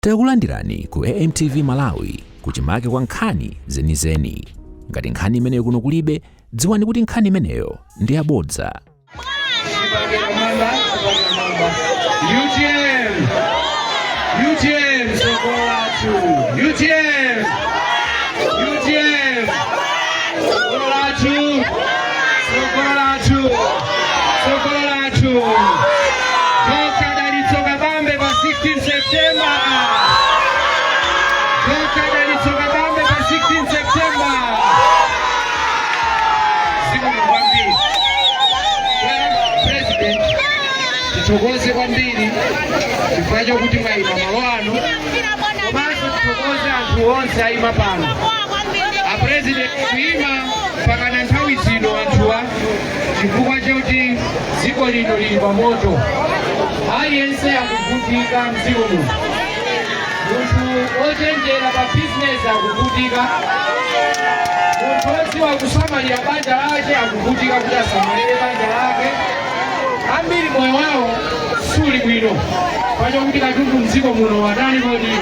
Takulandirani ku AMTV Malawi kuchimake kwa nkhani zenizeni. Ngati nkhani imeneyo kuno kulibe, dziwani kuti nkhani imeneyo ndi yabodza. Titokoze kwambiri chifukwa chokuti mwayima malo ano, komanso titokoze anthu onse ayima pano. President kuyima mpaka nthawi zino anthuwa chifukwa choti dziko lino lili pa moto. Aliyense akuvutika mdziko muno. Munthu ochenjera pa business akuvutika. Munthu odziwa kusamalira banja lake akuvutika kuti asamalire banja lake. Ambiri moyo wawo suli bwino pacho kuti katundu mdziko muno watani kodi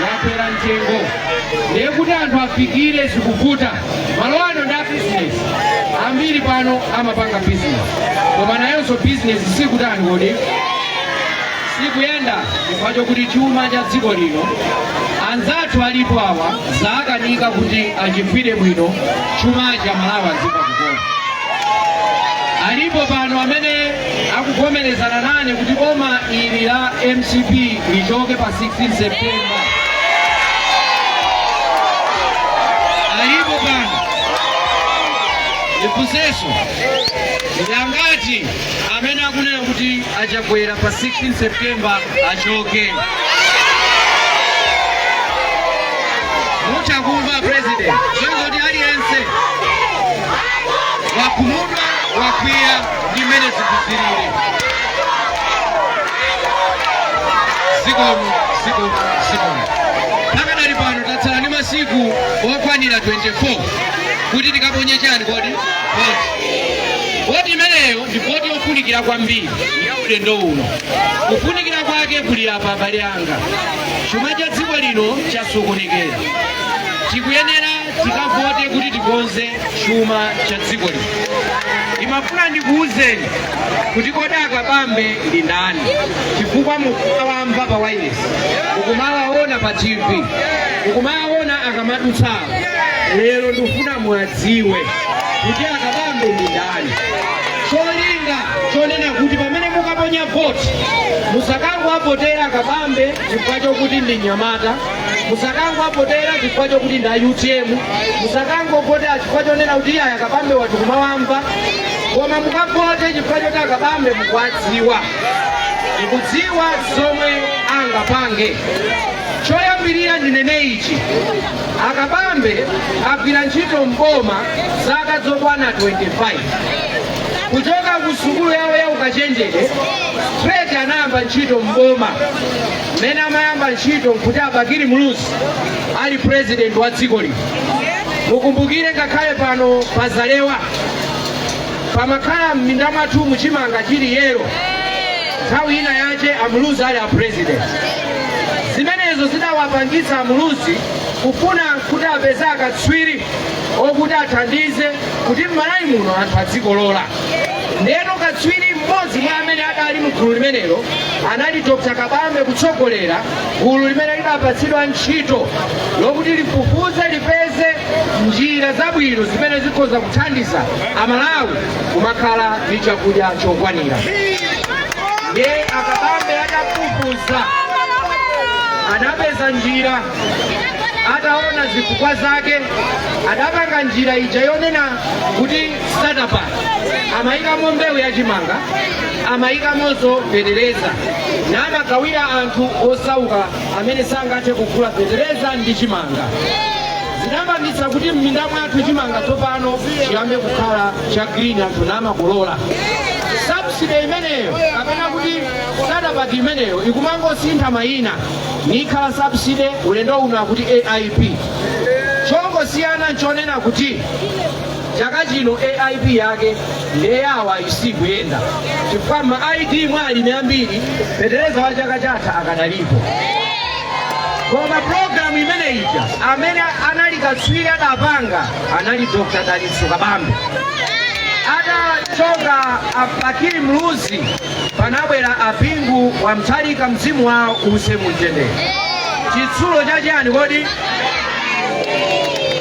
wakwera mtengo. Ndiye kuti anthu afikire zikuvuta. Malo ano ndi business. Ambiri pano amapanga business. Koma nayonso business sikutani kodi sikuyenda pacho kuti chuma cha dziko lino anzathu alipo awa zakanika kuti achifire bwino chuma cha Malawi azimba kukoma. Alipo pano amene akuvomerezana nane kuti boma ili la MCP lichoke pa 16 September. Alipo pano ipuseso ngati amene akunena kuti achakwera pa 16 September achoke. Muchakumva president chingoti aliyense wakumudwa wakwiya ndimene zikuzirire. Sikomu. Pakadali pano tatsala ndi masiku okwanira 24 kuti tikaponye chani kodi? Voti imeneyo ndi voti yofunikira kwambiri ya ulendo uno. Kufunikira kwake kuli apa abale anga. Chuma cha dziko lino chasokonekera. Tikuyenera tikavote kuti tikonze chuma cha dziko lino. Imafuna ndikuuzeni kuti kodi akabambe ndi ndani, chifukwa mukawamva pa wireless, mukumawaona pa TV, mukumawaona akamadutsawo. Lero ndikufuna muwadziwe kuti akabambe ndi ndani. Cholinga chonena kuti pamene mukaponya voti musakangowavotera akabambe chifukwa chokuti ndi Nyamata, musakangowavotera chifukwa chokuti ndi UTM, musakangovotera chifukwa chonena kuti aya akabambe wati kumawamva, koma mukavote chifukwa choti akabambe mukwadziwa, mukudziwa zomwe angapange. Choyambirira ndinene ichi: akabambe agwira ntchito mboma zaka zokwana 25. Kuchoka ku sukulu yawo ya ukachenjere straight anayamba ntchito mboma. Mene amayamba ntchito nkuti Abakiri Mulusi ali president wa dziko lino. Mukumbukire ngakhale pano pazalewa pamakhala m'minda mwathu muchimanga chili yero, nthawi ina yache Amulusi ali a president. Zimenezo zidawapangitsa Amulusi kufuna kuti apeze akatswiri okuti athandize kuti m'Malawi muno anthu adzikolola. Ndeno katswiri mmodzi mwa amene adali mu gulu limenelo anali Dr. Kabambe kutsogolera gulu limene lidapatsidwa ntchito lokuti lifufuze lipeze njira zabwino zimene zikhoza kuthandiza Amalawi kumakhala ndi chakudya chokwanira. Ndiye akabambe adafufuza, adapeza njira, ataona zifukwa zake, adapanga njira ija yonena kuti startup amayikamo mbewu ya chimanga, amayikamonso fetereza, namakawira anthu osauka amene sangathe kugula fetereza ndi chimanga. Zinapangitsa kuti m'minda mwathu chimanga tsopano chiyambe kukhala cha green, anthu namakolola. Subsidy imeneyo kapena kuti startup imeneyo ikumangosintha mayina nikhala subsidy, ulendo uno akuti AIP. Chongosiyana nchonena kuti chaka chino AIP yake ndeyawa isikuyenda chifukwa ma ID mwali ambiri fetereza wa chaka chatha akadalipo. koma program imene ija amene anali katswiri adapanga anali Dr. Dalitso Kabambe. Adachonga Akili Mluzi panabwera Apingu wa Mthalika mzimu wawo use mumtendere. Chitsulo cha chani kodi?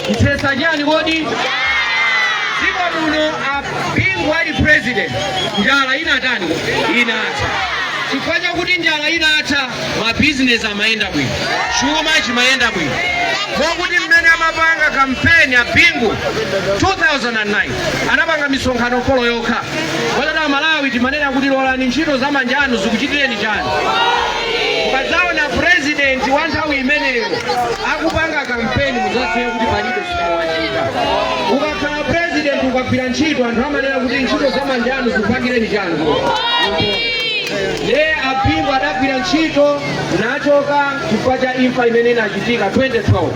Chitesa chani kodi? Dziko muno Apingu ali president, njala inatani inatha. Chifukwa chakuti njala inatha, mabizinesi amayenda bwino, chuma chimayenda bwino. Mokuti mmene amapanga kampeni Apingu 2009 anapanga misonkhano kolo yokha. Kotero Malawi timanena kuti lolani ntchito za manja anu zikuchitireni chani. Ukazaona president wa nthawi imeneyo akupanga kampeni muzadziwe kuti palibe chimawachita. Ukakhala president ukagwira ntchito anthu amanena kuti ntchito za manja anu zikupangireni chani. Le Apingu adagwira ntchito nachoka chifukwa cha imfa imene inachitika 2012.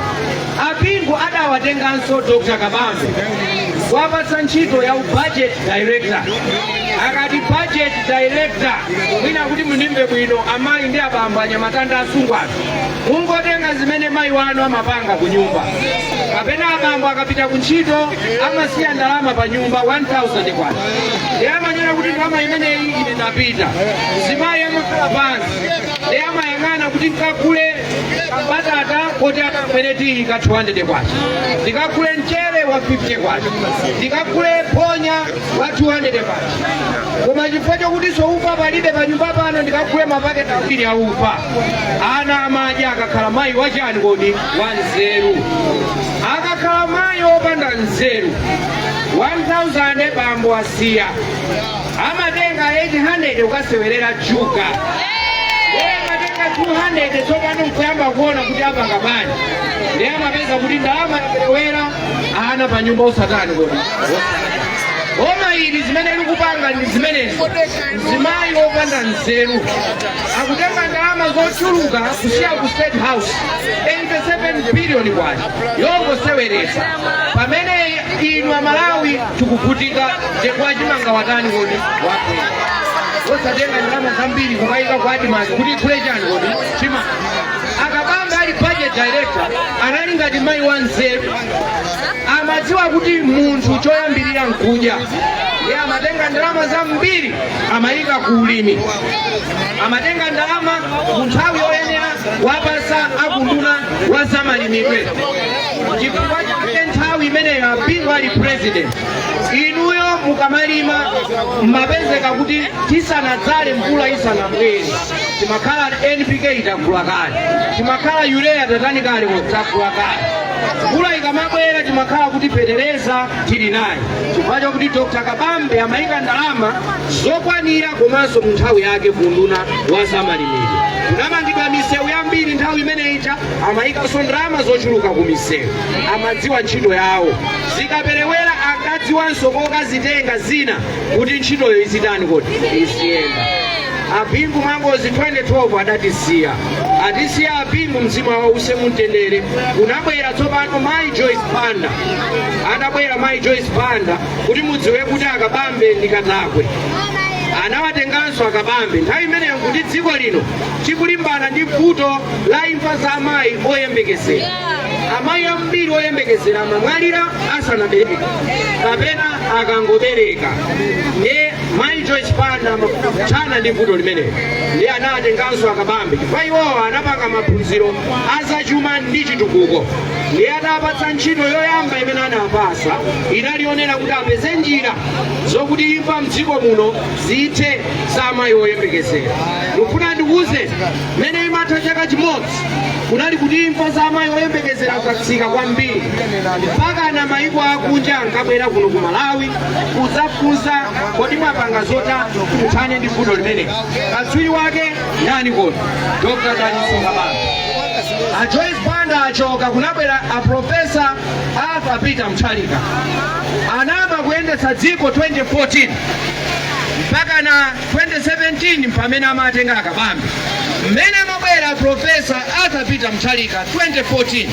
Apingu adawatenganso Dr. Kabambe wapatsa ntchito ya budget director. Akati budget director mwina kuti mundimve bwino amayi ndi abambo anyamatanda asungwana mungotenga zimene mayi wanu amapanga ku nyumba, kapena abambo akapita ku ntchito amasiya ndalama pa nyumba 1000 kwacha. Ndiye amanena kuti ndalama imeneyi ine ndapita, zimayi amakhala pansi ndiye amayang'ana kuti nkagule batata kuti akamwene tili ka 200 kwacha, ndikagule mchere wa 50 kwacha, ndikagule ponya wa 200 kwacha. Koma chifukwa chokuti soufa palibe pa nyumba pano ndikagule mapaketi awiri a ufa, ana amadya akakhala mayi wachani kodi wanzeru. Akakhala mayi opanda nzeru 1000 bambo asiya amatenga 800 ukasewerera juga. Amatenga 200 tsopano nkuyamba kuona kuti apanga bani. Ndiye amapeza kuti ndalama yaperewera ana pa nyumba usatani kodi. Oma ili zimene likupanga ndi zimenezi zimayi opanda nzeru akutenga ndalama zochuluka kusiya ku State House 87 billion kwacha yongoseweretsa, pamene inu Amalawi tikuvutika chimanga watani kodi wakwera. Osatenga ndalama zambiri kukayika kwa Adimasi kuti ikhule chani kodi chima. Akabambe ali budget director anali ngati mayi wanzeru, amadziwa kuti munthu choyambirira nkudya. Ye amatenga ndalama zambiri amayika ku ulimi, amatenga ndalama munthawi yoyenera wapasa akunduna wa zamalimidwe. Chifukwa chake nthawi imeneyo Apingu ali president, inuyo mukamalima mmapezeka kuti tisanadzale mvula isanabwere timakhala NPK itagula kale, timakhala urea tatani kale tagula kale. Mvula ikamabwera timakhala kuti petereza tili naye. Chifukwa chakuti Dr. Kabambe amayika ndalama zokwanira komanso mu nthawi yake kunduna wa zamalimidwe. Kunamangidwa misewu yambiri nthawi imeneyi amayikaso ndalama zochuluka ku misewu. Amadziwa ntchito yawo, zikaperewera akadziwanso kokazitenga zina kuti ntchitoyo izitani kodi iziyenda. Apingu mangozi 2012 adatisiya Apingu mzimu wawo use mumtendere. Kunabwera tsopano Mayi Joyce Banda, adabwera Mayi Joyce Banda kuti mudziwe kuti Akabambe ndikatakwe. Anawatenganso Akabambe nthawi imeneyo kuti dziko lino tikulimbana ndi vuto la imfa za amayi oyembekezera. Amayi ambiri oyembekezera amamwalira asanabereke kapena akangobereka. Ndiye Mayi Joyce Banda chana ndi vuto limeneyo ndiye anawatenganso Akabambe chifukwa iwowo anapanga maphunziro azachuma ndi chitukuko. Ndiye adapatsa ntchito yoyamba imene anapasa inalionera kuti apeze njira zokuti imfa mdziko muno zithe za amayi oyembekezera. Ndikufuna ndikuwuze mmene imatha chaka chimodzi kunali kuti imfa za amayi oyembekezera zatsika kwambiri mpaka na mayiko akunja ankabwera kuno ku Malawi kudzafunsa kodi mwapanga zota kuthane ndi vuto limeneli. Katswiri wake ndani kodi? Dr. Dalitso Kabambe. A Joyce Banda achoka kunabwera a Professor Arthur Peter Mthalika anayamba kuyendetsa dziko 2014 mpaka na 2017 pamene amatenga Akabambe. Mmene amabwera Professor Arthur Peter Mthalika 2014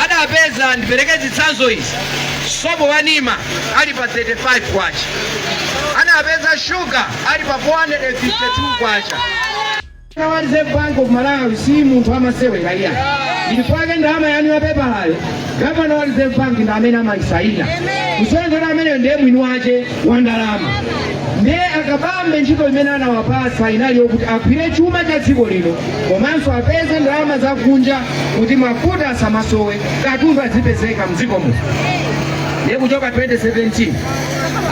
adapeza ndipereke zitsanzo izi: sopo wanima ali pa 35 kwacha, anapeza sugar ali pa 452 kwacha. wa Reserve Bank of Malawi si munthu amasewera iya. Ndipake ndalama yanu ya pepa hayo, gavana wa Reserve Bank ndi amene amayisaina. Kusonzo amene ndiye mwini wace wa ndalama. Ne akabambe ntchito imene anawapasa inali yokuti agwire chuma cha dziko lino, komanso apeze ndalama zakunja kuti mafuta asamasowe, katundu azipezeka mdziko muno. Ne kuchoka 2017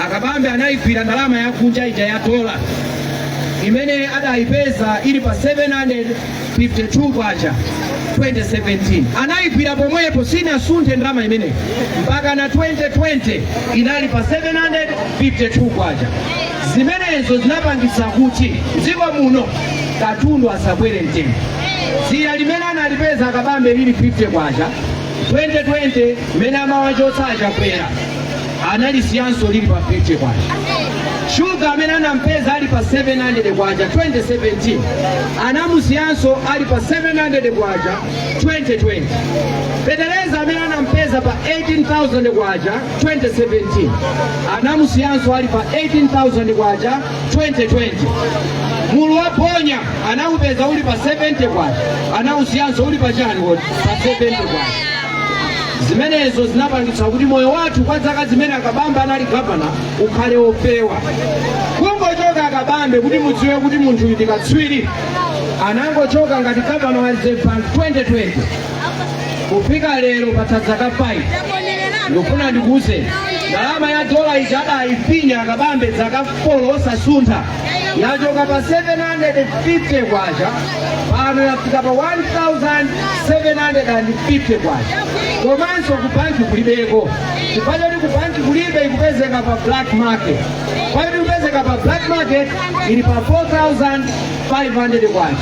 akabambe anayigwira ndalama yakunja ija ya dola imene adayipeza ili pa 752 kwacha 2017. Anayigwira pomwepo sinasunthe ndalama imene mpaka na 2020 inali pa 752 kwacha. Zimenezo zinapangitsa kuti dziko muno katundu asabwere mtengo. Dzira limene analipeza akabambe lili 50 kwacha 2020 imene amawachotsa achakwera analisiyanso lili pa 50 kwacha. Shuga amene anampeza ali pa 700 kwacha 2017 anamusiyanso ali pa 700 kwacha 2020. Feteleza amene anampeza pa 18,000 kwacha 2017 anamusiyanso ali pa 18,000 kwacha 2020. Mulu wa Ponya anamupeza uli pa 70 kwacha anausiyanso uli pa chani pa 70 kwacha. Zimenezo zinapangitsa kuti moyo wathu kwa zaka zimene akabambe anali gavana ukhale opewa. Kungochoka akabambe kuti mudziwe kuti munthu ndi katswiri, anangochoka ngati gavana wa Reserve Bank 2020 kufika lero patadza ka 5. Ndikufuna ndikuze ndalama ya dola ija adayifinya akabambe zaka 4 osasuntha yachoka pa 750 kwacha pano yafika pa 1,750 kwacha. Komanso ku banki kulibeko, chifukwa kuti ku banki kulibe ikupezeka pa black market. Kwa hiyo ikupezeka pa black market ili pa 4,500 kwacha.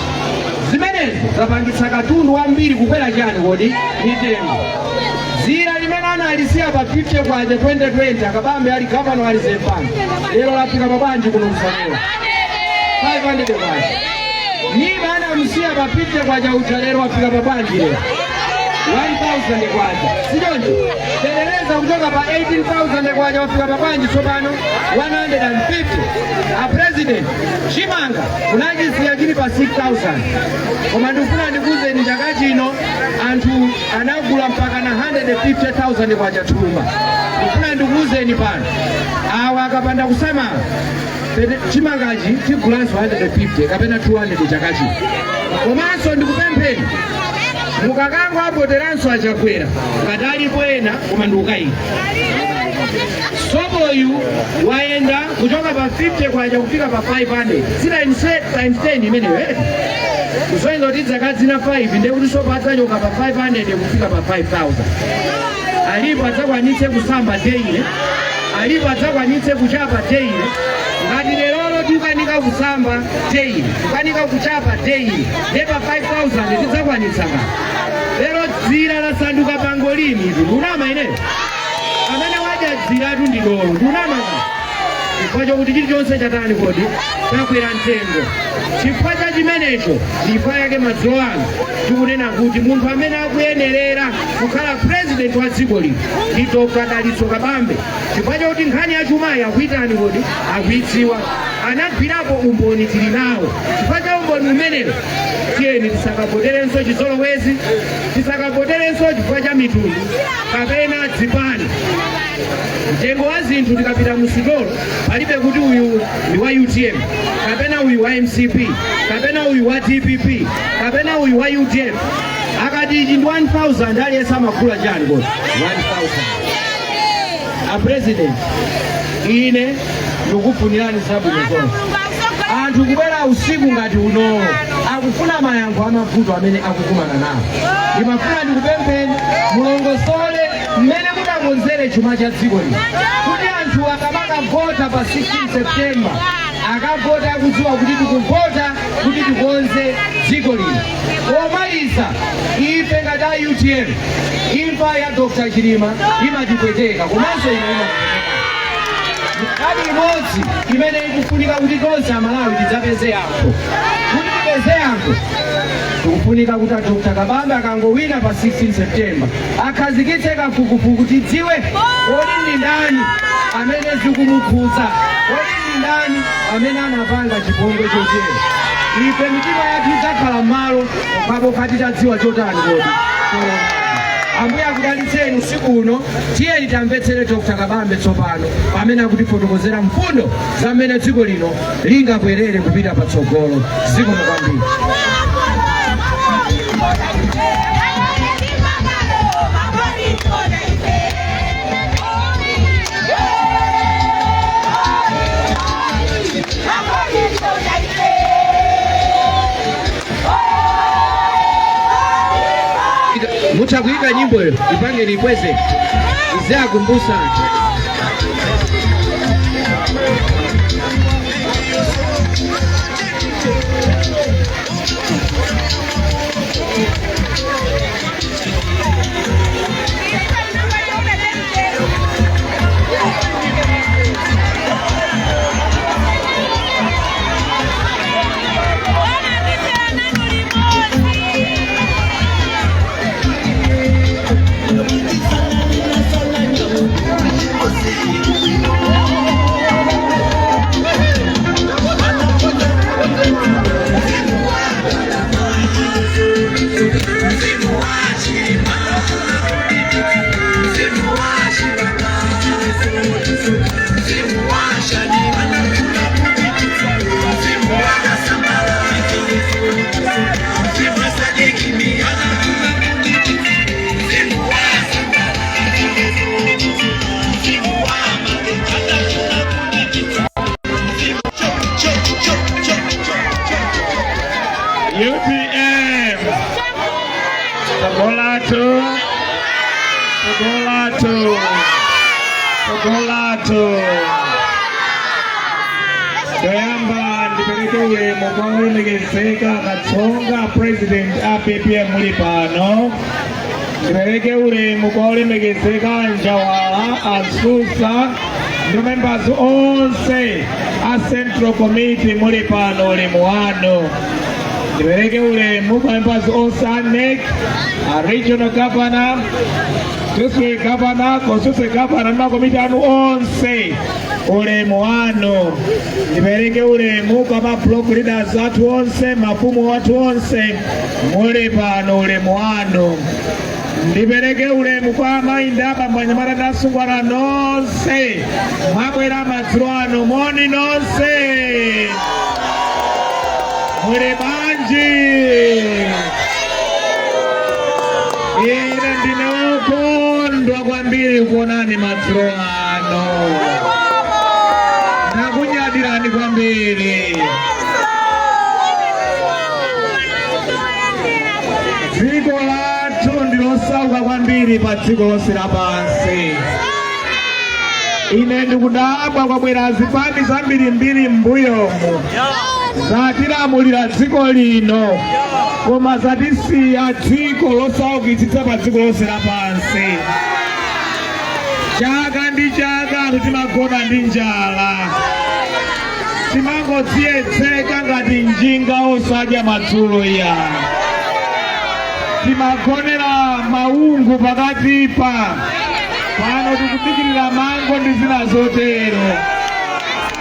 Zimenezo zapangitsa katundu wambiri kukwera chani kodi mitengo. Dzira limene analisiya pa 50 kwacha 2020 akabambe ali gavana wa Reserve Bank lero lafika pa bwanji kuno kusanera 500 kwacha. Niba anamusiya pa 50 kwacha uja lero wafika pa bwanji lero 1,000 kwacha. Sijonji Feteleza kutoka pa 18,000 kwacha wafika pa bwanji tsopano 150. A president Chimanga unajisiya chili pa 6,000. Koma ndikufuna ndikuze ni chaka chino anthu anagula mpaka na 150,000 kwacha thumba. Ndikufuna ndikuze ni pano awa akapanda kusamala Chimangachi chigulanso 150 kapena 200 chaka chino. Komanso ndikupempheni mukakango apoteranso achakwera ngati alipo ena koma ndikukayika. Soboyu waenda kuchoka pa 50 kwacha kufika pa 500. Zira times 10 imeneyo kusoyenza kuti zaka zina 5 ndiye kuti sopo adzachoka pa 500 kufika pa 5,000. Alipo adzakwanitse kusamba daily, alipo adzakwanitse kuchapa daily. Ngati lero tikanika kusamba daily, tikanika kuchapa daily, nepa 5,000 tidzakwanitsa ngati. Lero dzira lasanduka pangolini izi ndunama ineyo. Amene waja dziratu ndi dolo ndunama ngati. Chifukwa kuti chilichonse chatani kodi chakwera mtengo. Chifukwa cha chimenecho ndifa yake madzulo ano tikunena kuti munthu amene akuyenerera kukhala president wa dziko lino ndi Dr. Dalitso Kabambe. Chifukwa kuti nkhani ya chumayi akuitani kodi akuidziwa, anagwirapo umboni tili nawo. Chifukwa cha umboni umenewo tiyeni tisakapoterenso chizolowezi, tisakapoterenso chifukwa cha mitundu kapena dzipani. Mtengo wa zinthu tikapita musitolo palibe kuti uyu ndi wa UTM kapena uyu wa MCP kapena uyu wa DPP kapena uyu wa UTM. Akati ichi ndi 1,000 aliyesa makula chani kodi 1,000. A president ine ndikufunirani zabwino zonse. Anthu kubera usiku ngati uno akufuna mayankho amavuto amene akukumana nawo. Ndimafuna ndikupempheni mulongosole mmene mudakonzere chuma cha dziko lino kuti anthu akamakavota pa 16 September akavota akudziwa kuti tikuvota kuti tikonze dziko lino. Pomaliza ife ngati a UTM imfa ya Dr. Chilima imatipweteka komanso ino kadi imodzi imene ikufunika kuti tonse Amalawi tidzapeze yankho. Kuti tipeze yankho tikufunika kuti Dr. Kabambe akangowina pa 16 September akhazikitse kafukufuku tidziwe kodi ndi ndani amene zikumukhudza, kodi ndi ndani amene anapanga chipongwe chotere. ife mitima yathu idzakhala m'malo pakati tadziwa chotani kodi. Ambuye akudalitseni usiku uno. Tiyeni tamvetsere Dr. Kabambe tsopano pamene akutifotokozera mfundo zamene dziko lino lingakwerere kupita patsogolo. Zikomo kwambiri. Mutakuika nyimbo hiyo ipange nikweze izea kumbusa. UTM Togolato Doyamba ndipeleke ulemu kwa ulemekezeka Katsonga President APPM mulipano. Ndipeleke ulemu kwa ulemekezeka Njawala Asusa ndi members onse a Central Committee mulipano ulemu wano. Ndipeleke ulemu kwa members onse a NEC, a Regional Governor, District Governor, Constituency Governor na komiti anu onse ulemu wano. Ndipeleke ulemu kwa ma block leaders atu onse, mafumu watu onse mulipano ulemu wano. Ndipeleke ulemu kwa maindaba mwanyamara nasungwana nonse mwabwera madzulo ano moni nonse muli banji. Ine ndine wokondwa kwambiri kuonani madzulo ano, nakunyadirani kwambiri. Dziko lathu ndilosauka kwambiri pa dziko lonse lapansi. Ine ndikudabwa kwabwera zipani zambirimbiri m'mbuyomu zatilamulira dziko lino, koma zatisiya dziko losaukitsitsa pa dziko lonse lapansi. Chaka ndi chaka timagona ndi njala, timangodziyedzeka ngati njinga osadya madzulo ya. Timagonera maungu pakatipa pano tikudikirira mango ndi zina zotero.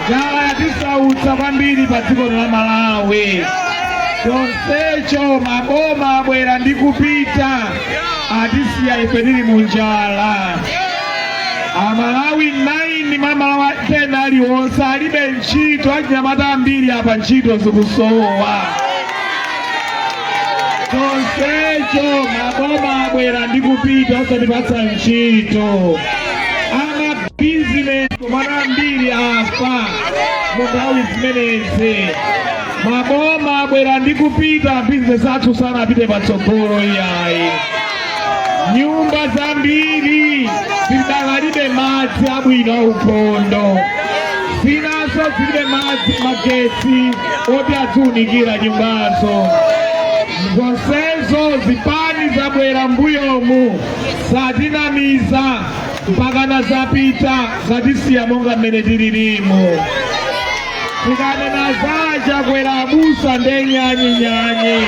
Njala yatisautsa kwambiri pa dziko la Malawi. Chonsecho maboma abwera ndi kupita atisiya ife tili mu njala. Amalawi 9 mamalawi 10 aliwonse alibe ntchito, achinyamata ambiri apa ntchito zikusowa. Chonsecho maboma abwera ndi kupita osatipatsa ntchito. Ama business komana ambiri afa mu nthawi zimenezi. Maboma abwera ndi kupita, business athu sanapite patsogolo iyayi. Nyumba zambiri zidakalibe madzi abwino aukhondo, zinaso zilibe madzi magetsi oti adziunikira nyumbazo. Zonsezo zipani zabwera mbuyomu zatinamiza mpakana zapita zatisiya monga mmene tililimu. Tikanena zaja kwera abusa nde nyanyi.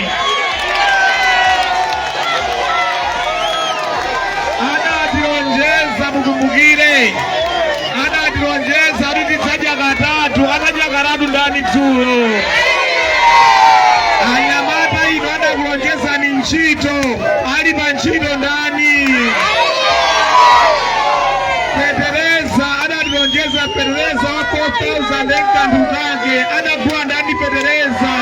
Anatilonjeza mukumbukire, anatilonjeza kuti tidzaja katatu, anadya katatu ndani dzulo. ntchito ali pa ntchito ndani? Petereza adatilonjeza Petereza wa 4,000 kanthu kake adagula ndani Petereza?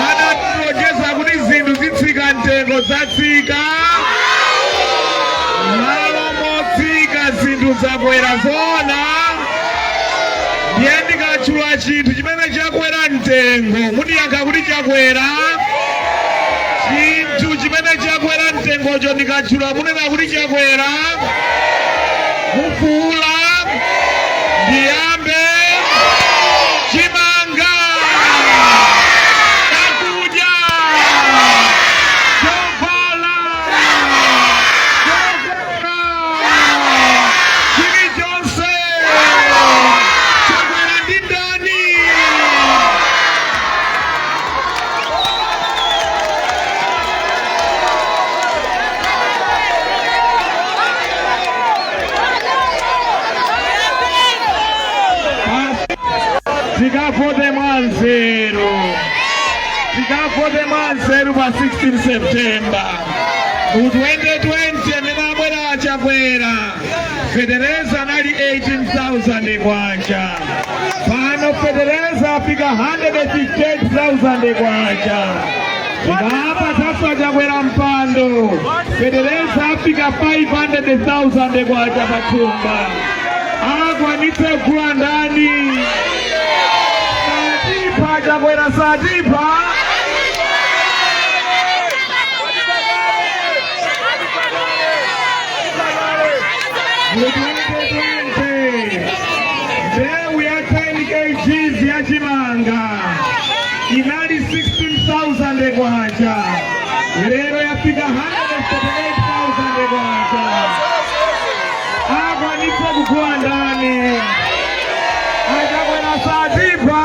Adatilonjeza kuti zinthu zitsika mtengo zatsika? Malo motsika zinthu zakwera zona? Ndiye ndikatchula chinthu chimene chakwera mtengo mundiyankha kuti chakwera? Chinthu chimene chakwera mtengocho ndikatchula munena kuti chakwera? Mufula ndiyambe chimanga chakudya chovala chokwera chilichonse chakwera ndi ndani? Tikavote mwanzeru. Tikavote mwanzeru pa 16 September. Mu 2020 amene abwera achakwera. Petereza anali 18,000 kwacha. Pano Petereza afika 158,000 kwacha. Tikapa sasa achakwera mpando. Petereza afika 500,000 kwacha patumba. Akwanitse kugula ndani? Sadipa chakwera Sadipa? There we are 10 kgs ya chimanga. Inali 16,000 kwacha. Lero yafika 148,000 kwacha. Akwanitse kugula ndani? Achakwera Sadipa?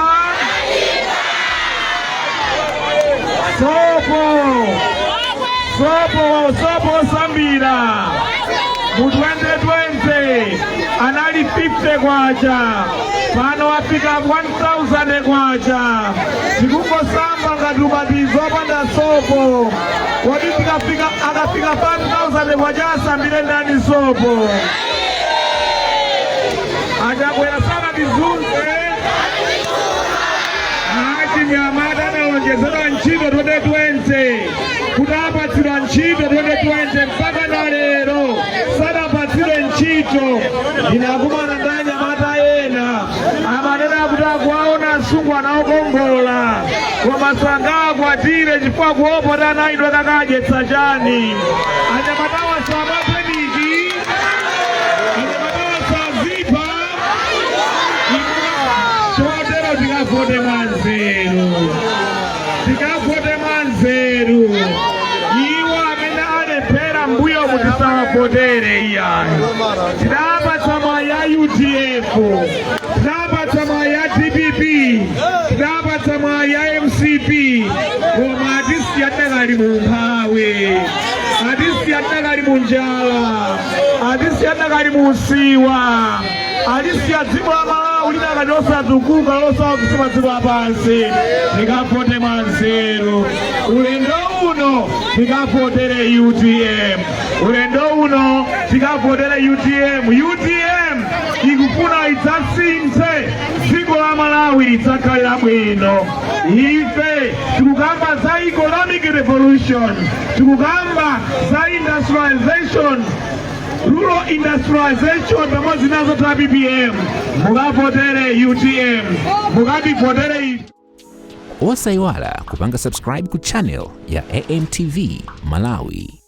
Sopo Sambira. Mu 2020 anali 50 kwacha. Pano afika 1,000 kwacha. Tikungosamba ngati ubatizo opanda sopo. Kodi akafika 5,000 kwacha asambire ndani sopo? Achakwera sana tizunze. Achinyamata anaonjezera ntchito 2020. Kuti apatsidwa ntchito 2020 mpaka na lero sadapatsidwe ntchito. Inakumana ndi anyamata ena amanena kuti akuwaona asungwana okongola koma sangakwatire chifukwa kuopota anayidwa kakadyetsa chani. Anyamatawa samapediki, anyamatawa sazipa. Chotero tikavote mwanzeru. Tikavote mwanzeru. Iwo amene alephera mbuyo mutisawavotere iyayo. Tidapatsa mwayi ya UDF, tidapatsa mwayi ya DPP, tidapatsa mwayi ya MCP, koma atisiya takali mu mphawi, atisiya takali mu njala, atisiya takali mu usiwa, atisiya dziko la Malawi linakati osadzikuka losawakisima dziko lapansi. Tikavote mwanzeru. Ulendo uno tikavotere UDM. Ulendo uno tikavotere UDM. UDM ikufuna idzasinthe dziko la Malawi lidzakhalira bwino. Ife tikukamba za economic revolution, tikukamba za industrialization, rural industrialization pamodzi nazo za BBM. Mukavotere UDM. Mukativotere. Osayiwala kupanga subscribe ku channel ya AMTV Malawi.